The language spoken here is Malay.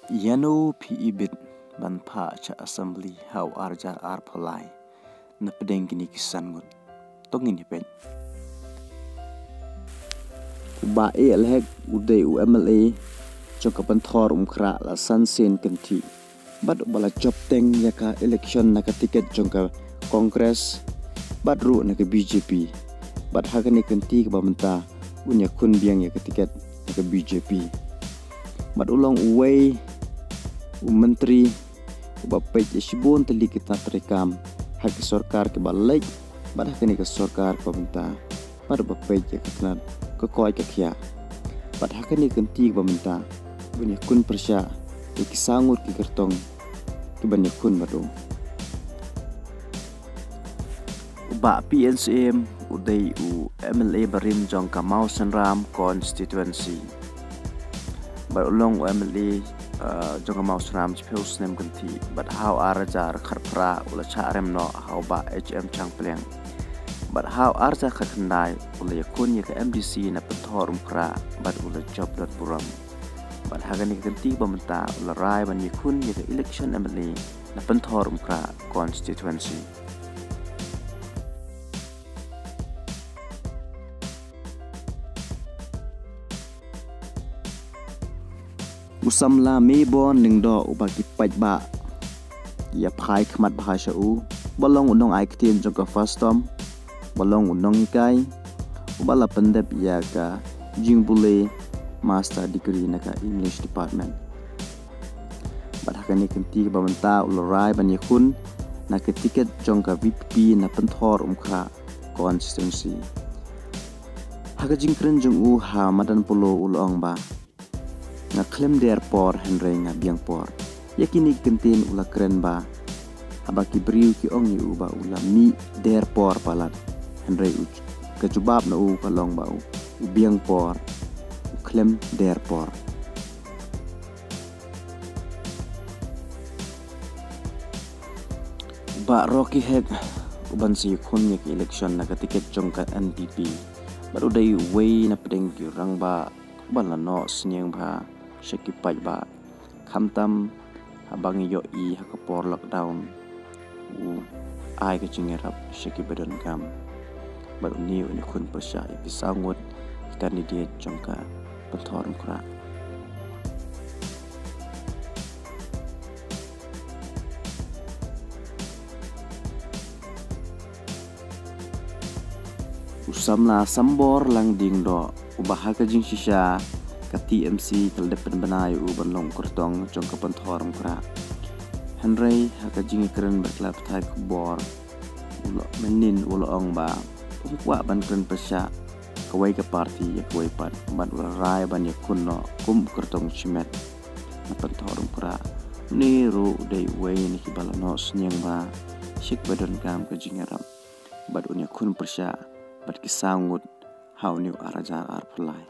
Yano PIBIT ban pa cha assembly hau arjar arpalai na pedeng kini kisan ngut tong ini pen ba elhek udai UMLA chokapan thor kra la sansen kanti bad bala job teng yaka election naka tiket jongka Congress bad ru naka BJP bad hagani kanti ka bamenta unya kun biang yaka tiket naka BJP bad ulong uway menteri bapej sibon teli kita terekam hak sarkar ke balai bad hakani ke sarkar pemerintah bad bapej ke kenan ke koi ke khia bad hakani kanti pemerintah bunya kun persya ki sangut ki gertong ki banyak kun badu ba PNCM udai MLA barim jong Kamau Sanram constituency balong MLA jong Kamau Sanram chpeus nem ganti but how arajar kharpra ula charem no how ba HM changpleng but how arja khatndai ula yakun yak MDC na penthorum kra but ula job dot buram but hagani ganti bamta ula rai ban yakun yak election MLA na penthorum kra constituency usamla mebon ningdo ubaki pajba ya phai khmat bhasha u balong unong aiktin joka fastom balong unong ikai ubala pandep ya ka jingbule master degree naka English department badhakani kenti bamenta ulrai ban yakun na ke ticket jongka VP na penthor kra constituency haga jingkren jong u ha madan polo ulong ba na klem der por henry nga biang por yakini kentin ula kren ba habaki briu ki ong yu ba ula mi der por palat henry u kejubab na u kalong ba u biang por klem der por ba rocky head uban si khun yak election na tiket jongka NPP baru dai way na pedeng ki rang ba bala no snyeng ba shaki pajba khamtam habangi yo I hakapor lockdown u ai ka chingerap shaki badan kam baru ni uni khun pasha episangot candidate jongka penthorum kra usamla sambor lang ding do ubahaga jing shisha ka TMC kaldepen banai u banlong kurtong jong ka penthorum kra henry haka jing kren berklap thai kubor ulo menin ulo ong ba ukwa ban kren pasya kawai ka party ya kawai pat ban ula rai ban yakun no kum kurtong chimet na penthorum kra ni ru dei wei ni kibala no snyang ba shik badan kam ka jingaram bad unya kun pasya bad kisangut how new araja arpulai